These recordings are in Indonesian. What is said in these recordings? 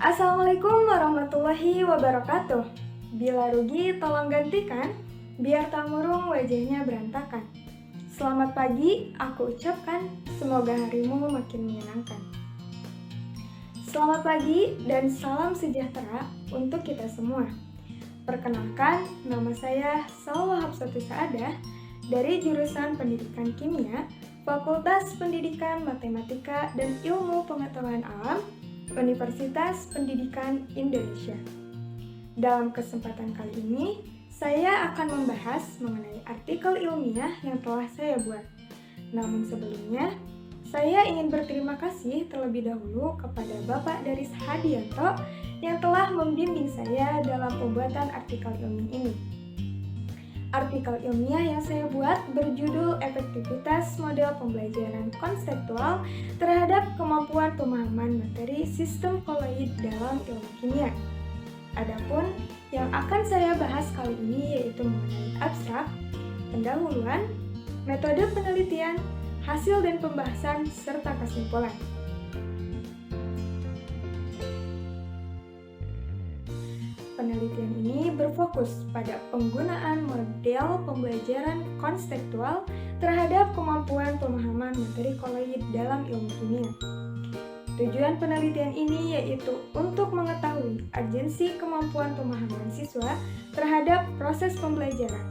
Assalamualaikum warahmatullahi wabarakatuh. Bila rugi tolong gantikan, biar tak murung wajahnya berantakan. Selamat pagi, aku ucapkan, semoga harimu makin menyenangkan. Selamat pagi dan salam sejahtera untuk kita semua. Perkenalkan, nama saya Salwa Hafsatus Saadah dari jurusan Pendidikan Kimia, Fakultas Pendidikan Matematika dan Ilmu Pengetahuan Alam, Universitas Pendidikan Indonesia. Dalam kesempatan kali ini, saya akan membahas mengenai artikel ilmiah yang telah saya buat. Namun sebelumnya, saya ingin berterima kasih terlebih dahulu kepada Bapak Daris Hadianto yang telah membimbing saya dalam pembuatan artikel ilmiah ini. Artikel ilmiah yang saya buat berjudul Efektivitas Model Pembelajaran Konseptual terhadap Kemampuan Pemahaman Materi Sistem Koloid dalam Ilmu Kimia. Adapun yang akan saya bahas kali ini yaitu mengenai abstrak, pendahuluan, metode penelitian, hasil dan pembahasan, serta kesimpulan. Penelitian ini berfokus pada penggunaan model pembelajaran konseptual terhadap kemampuan pemahaman materi koloid dalam ilmu kimia. Tujuan penelitian ini yaitu untuk mengetahui urgensi kemampuan pemahaman siswa terhadap proses pembelajaran,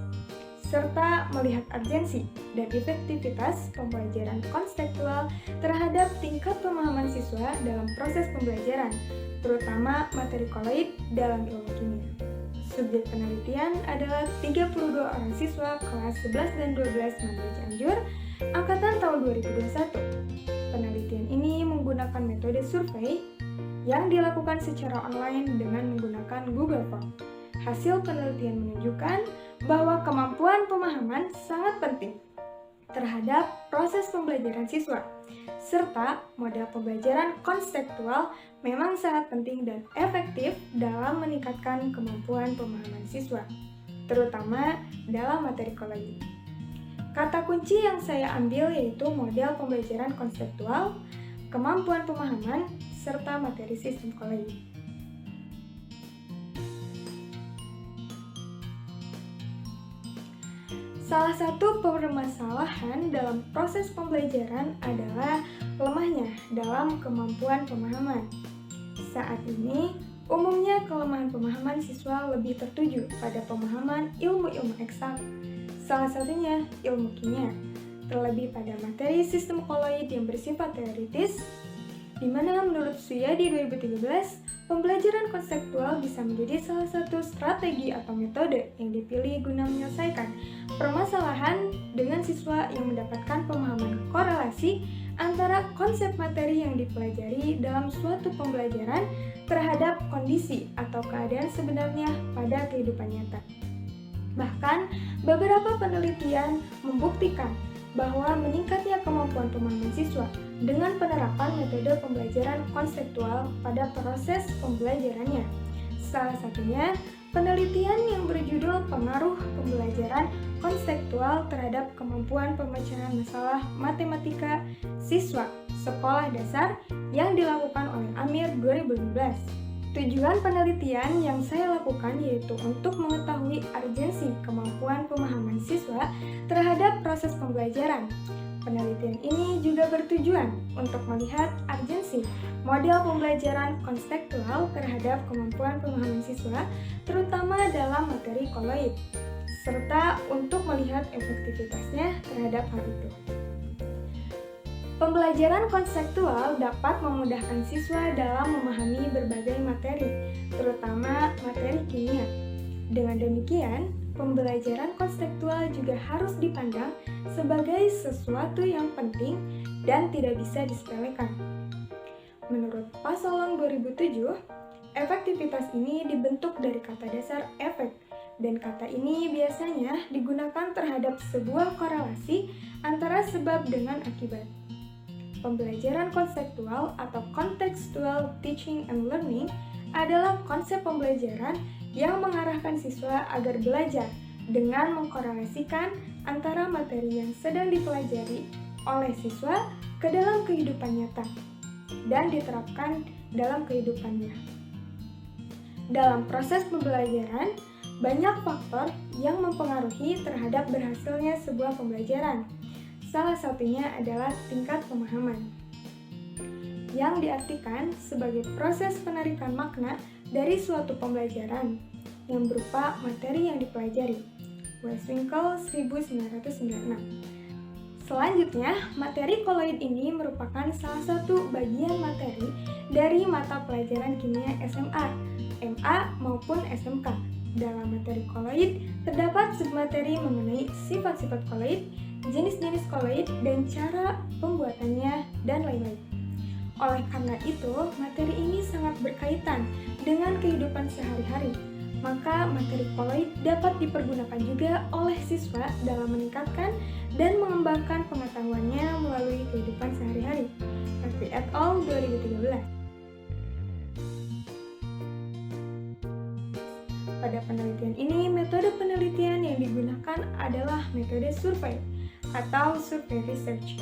serta melihat urgensi dan efektivitas pembelajaran konseptual terhadap tingkat pemahaman siswa dalam proses pembelajaran, terutama materi koloid dalam ilmu kimia. Subjek penelitian adalah 32 orang siswa kelas 11 dan 12 Mandiri Cianjur, angkatan tahun 2021. Penelitian ini menggunakan metode survei yang dilakukan secara online dengan menggunakan Google Form. Hasil penelitian menunjukkan bahwa kemampuan pemahaman sangat penting terhadap proses pembelajaran siswa, serta model pembelajaran konseptual memang sangat penting dan efektif dalam meningkatkan kemampuan pemahaman siswa, terutama dalam materi koloid. Kata kunci yang saya ambil yaitu model pembelajaran konseptual, kemampuan pemahaman, serta materi sistem koloid. Salah satu permasalahan dalam proses pembelajaran adalah lemahnya dalam kemampuan pemahaman. Saat ini, umumnya kelemahan pemahaman siswa lebih tertuju pada pemahaman ilmu-ilmu eksak, salah satunya ilmu kimia, terlebih pada materi sistem koloid yang bersifat teoritis, di mana menurut Suyadi 2013, pembelajaran konseptual bisa menjadi salah satu strategi atau metode yang dipilih guna menyelesaikan permasalahan dengan siswa yang mendapatkan pemahaman korelasi antara konsep materi yang dipelajari dalam suatu pembelajaran terhadap kondisi atau keadaan sebenarnya pada kehidupan nyata. Bahkan, beberapa penelitian membuktikan bahwa meningkatnya kemampuan pemahaman siswa dengan penerapan metode pembelajaran konseptual pada proses pembelajarannya. Salah satunya, penelitian yang berjudul Pengaruh Pembelajaran Konseptual terhadap Kemampuan Pemecahan Masalah Matematika Siswa Sekolah Dasar yang dilakukan oleh Amir 2015. Tujuan penelitian yang saya lakukan yaitu untuk mengetahui urgensi kemampuan pemahaman siswa terhadap proses pembelajaran. Penelitian ini juga bertujuan untuk melihat urgensi model pembelajaran konseptual terhadap kemampuan pemahaman siswa, terutama dalam materi koloid, serta untuk melihat efektivitasnya terhadap hal itu. Pembelajaran konseptual dapat memudahkan siswa dalam memahami berbagai materi, terutama materi kimia. Dengan demikian, pembelajaran konseptual juga harus dipandang sebagai sesuatu yang penting dan tidak bisa disepelekan. Menurut Pasolong 2007, efektivitas ini dibentuk dari kata dasar efek, dan kata ini biasanya digunakan terhadap sebuah korelasi antara sebab dengan akibat. Pembelajaran konseptual atau contextual teaching and learning adalah konsep pembelajaran yang mengarahkan siswa agar belajar dengan mengkorelasikan antara materi yang sedang dipelajari oleh siswa ke dalam kehidupan nyata dan diterapkan dalam kehidupannya. Dalam proses pembelajaran, banyak faktor yang mempengaruhi terhadap berhasilnya sebuah pembelajaran. Salah satunya adalah tingkat pemahaman, yang diartikan sebagai proses penarikan makna dari suatu pembelajaran yang berupa materi yang dipelajari. Westwinkel 1996. Selanjutnya, materi koloid ini merupakan salah satu bagian materi dari mata pelajaran kimia SMA, MA maupun SMK. Dalam materi koloid, terdapat submateri mengenai sifat-sifat koloid, jenis-jenis koloid, dan cara pembuatannya, dan lain-lain. Oleh karena itu, materi ini sangat berkaitan dengan kehidupan sehari-hari. Maka materi koloid dapat dipergunakan juga oleh siswa dalam meningkatkan dan mengembangkan pengetahuannya melalui kehidupan sehari-hari. Harvey et al. 2013. Pada penelitian ini, metode penelitian yang digunakan adalah metode survei atau survey research.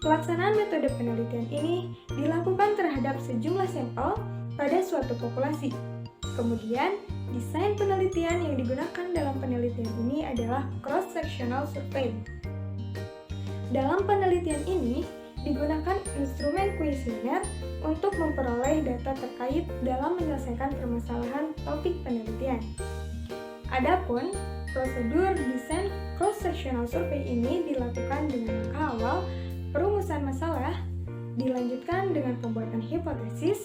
Pelaksanaan metode penelitian ini dilakukan terhadap sejumlah sampel pada suatu populasi. Kemudian, desain penelitian yang digunakan dalam penelitian ini adalah cross-sectional survey. Dalam penelitian ini, digunakan instrumen kuesioner untuk memperoleh data terkait dalam menyelesaikan permasalahan topik penelitian. Adapun, prosedur desain cross-sectional survey ini dilakukan dengan langkah awal perumusan masalah, dilanjutkan dengan pembuatan hipotesis,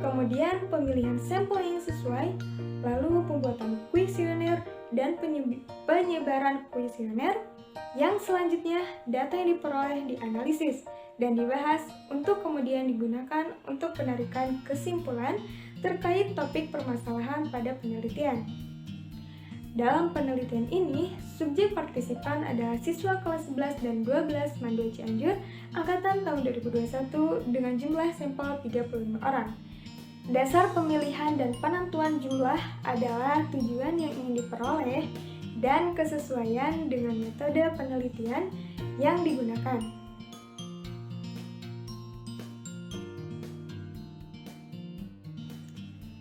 kemudian pemilihan sampel yang sesuai, lalu pembuatan kuesioner dan penyebaran kuesioner. Yang selanjutnya, data yang diperoleh dianalisis dan dibahas untuk kemudian digunakan untuk penarikan kesimpulan terkait topik permasalahan pada penelitian. Dalam penelitian ini, subjek partisipan adalah siswa kelas 11 dan 12 Mandua Cianjur angkatan tahun 2021 dengan jumlah sampel 35 orang. Dasar pemilihan dan penentuan jumlah adalah tujuan yang ingin diperoleh dan kesesuaian dengan metode penelitian yang digunakan.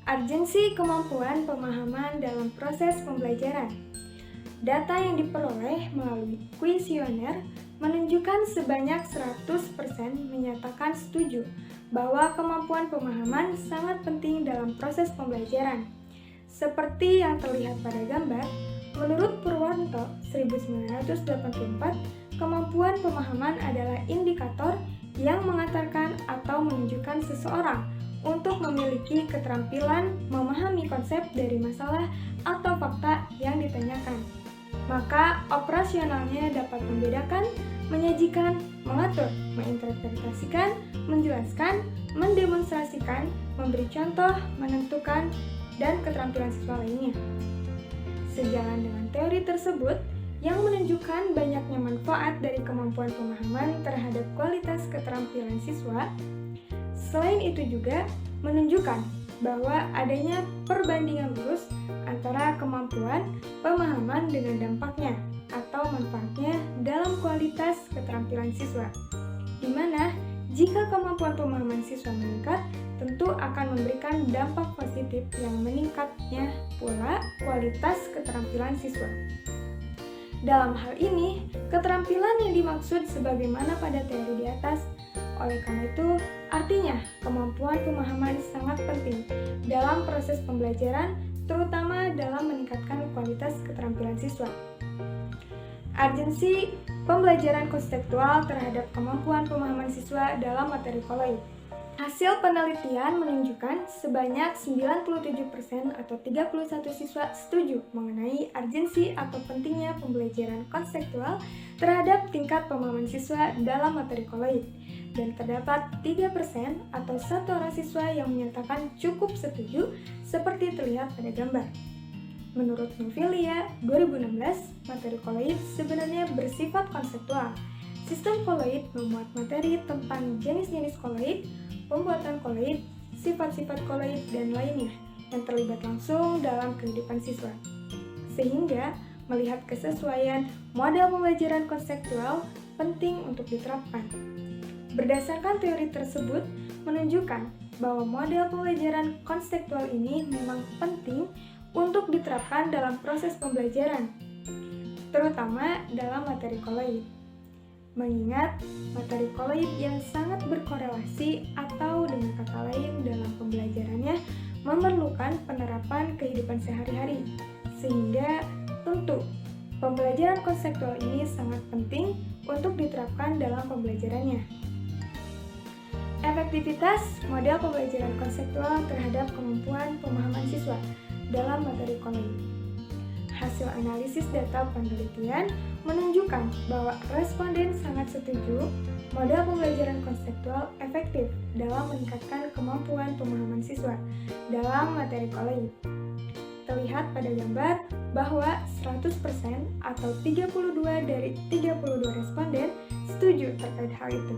Urgensi kemampuan pemahaman dalam proses pembelajaran. Data yang diperoleh melalui kuesioner menunjukkan sebanyak 100% menyatakan setuju bahwa kemampuan pemahaman sangat penting dalam proses pembelajaran. Seperti yang terlihat pada gambar, menurut Purwanto 1984, kemampuan pemahaman adalah indikator yang mengantarkan atau menunjukkan seseorang untuk memiliki keterampilan memahami konsep dari masalah atau fakta yang ditanyakan. Maka operasionalnya dapat membedakan, menyajikan, mengatur, menginterpretasikan, menjelaskan, mendemonstrasikan, memberi contoh, menentukan, dan keterampilan siswa lainnya. Sejalan dengan teori tersebut, yang menunjukkan banyaknya manfaat dari kemampuan pemahaman terhadap kualitas keterampilan siswa, selain itu juga menunjukkan bahwa adanya perbandingan lurus antara kemampuan pemahaman dengan dampaknya atau manfaatnya dalam kualitas keterampilan siswa, di mana jika kemampuan pemahaman siswa meningkat, tentu akan memberikan dampak positif yang meningkatnya pula kualitas keterampilan siswa. Dalam hal ini, keterampilan yang dimaksud sebagaimana pada teori di atas. Oleh karena itu, artinya kemampuan pemahaman sangat penting dalam proses pembelajaran, terutama dalam meningkatkan kualitas keterampilan siswa. Urgensi pembelajaran konseptual terhadap kemampuan pemahaman siswa dalam materi koloid. Hasil penelitian menunjukkan sebanyak 97% atau 31 siswa setuju mengenai urgensi atau pentingnya pembelajaran konseptual terhadap tingkat pemahaman siswa dalam materi koloid, dan terdapat 3% atau 1 orang siswa yang menyatakan cukup setuju seperti terlihat pada gambar. Menurut Novilia 2016, materi koloid sebenarnya bersifat konseptual. Sistem koloid memuat materi tentang jenis-jenis koloid, pembuatan koloid, sifat-sifat koloid, dan lainnya yang terlibat langsung dalam kehidupan siswa. Sehingga, melihat kesesuaian model pembelajaran konseptual penting untuk diterapkan. Berdasarkan teori tersebut, menunjukkan bahwa model pembelajaran konseptual ini memang penting untuk diterapkan dalam proses pembelajaran, terutama dalam materi koloid. Mengingat materi koloid yang sangat berkorelasi atau dengan kata lain dalam pembelajarannya memerlukan penerapan kehidupan sehari-hari, sehingga tentu pembelajaran konseptual ini sangat penting untuk diterapkan dalam pembelajarannya. Efektivitas model pembelajaran konseptual terhadap kemampuan pemahaman siswa dalam materi koloid. Hasil analisis data penelitian menunjukkan bahwa responden sangat setuju model pembelajaran konseptual efektif dalam meningkatkan kemampuan pemahaman siswa dalam materi koloid. Terlihat pada gambar bahwa 100% atau 32 dari 32 responden setuju terkait hal itu.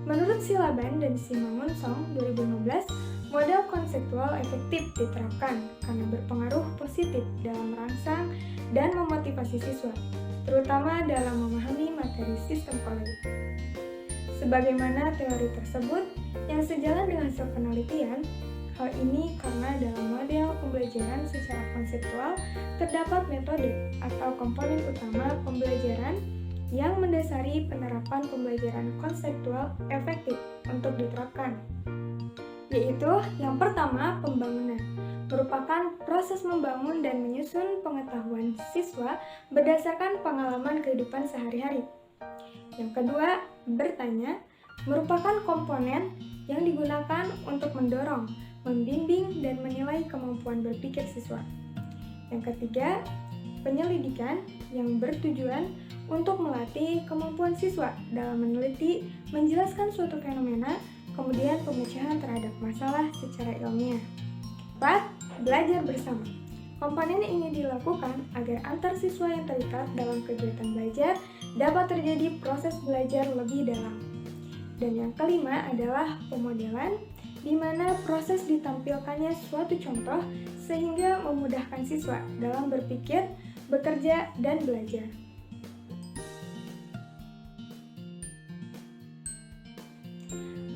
Menurut Silaban dan Simangunsong 2015, model konseptual efektif diterapkan karena berpengaruh positif dalam merangsang dan memotivasi siswa, terutama dalam memahami materi sistem koloid. Sebagaimana teori tersebut yang sejalan dengan hasil penelitian, hal ini karena dalam model pembelajaran secara konseptual terdapat metode atau komponen utama pembelajaran yang mendasari penerapan pembelajaran konseptual efektif untuk diterapkan, yaitu yang pertama, pembangunan, merupakan proses membangun dan menyusun pengetahuan siswa berdasarkan pengalaman kehidupan sehari-hari. Yang kedua, bertanya, merupakan komponen yang digunakan untuk mendorong, membimbing, dan menilai kemampuan berpikir siswa. Yang ketiga, penyelidikan yang bertujuan untuk melatih kemampuan siswa dalam meneliti, menjelaskan suatu fenomena, kemudian pemecahan terhadap masalah secara ilmiah. 4. Belajar bersama. Komponen ini dilakukan agar antar siswa yang terikat dalam kegiatan belajar dapat terjadi proses belajar lebih dalam. Dan yang kelima adalah pemodelan, di mana proses ditampilkannya suatu contoh sehingga memudahkan siswa dalam berpikir, bekerja, dan belajar.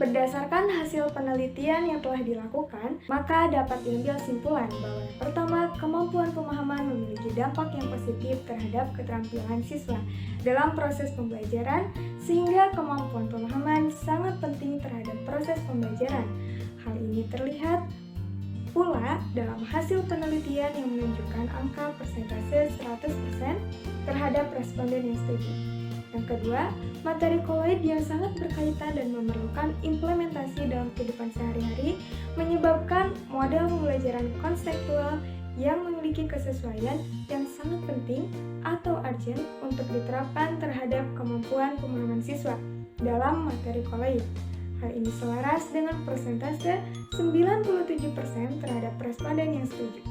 Berdasarkan hasil penelitian yang telah dilakukan, maka dapat diambil simpulan bahwa yang pertama, kemampuan pemahaman memiliki dampak yang positif terhadap keterampilan siswa dalam proses pembelajaran, sehingga kemampuan pemahaman sangat penting terhadap proses pembelajaran. Hal ini terlihat pula dalam hasil penelitian yang menunjukkan angka persentase 100% terhadap responden yang setuju. Yang kedua, materi koloid yang sangat berkaitan dan memerlukan implementasi dalam kehidupan sehari-hari menyebabkan model pembelajaran konseptual yang memiliki kesesuaian yang sangat penting atau urgent untuk diterapkan terhadap kemampuan pemahaman siswa dalam materi koloid. Hal ini selaras dengan persentase 97% terhadap responden yang setuju.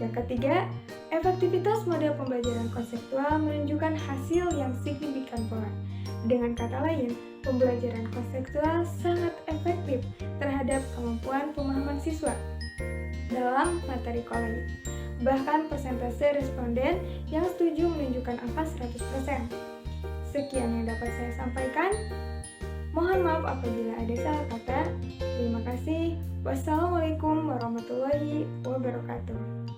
Yang ketiga, efektivitas model pembelajaran konseptual menunjukkan hasil yang signifikan pula. Dengan kata lain, pembelajaran konseptual sangat efektif terhadap kemampuan pemahaman siswa dalam materi koloid. Bahkan persentase responden yang setuju menunjukkan angka 100%. Sekian yang dapat saya sampaikan. Mohon maaf apabila ada salah kata. Terima kasih. Wassalamualaikum warahmatullahi wabarakatuh.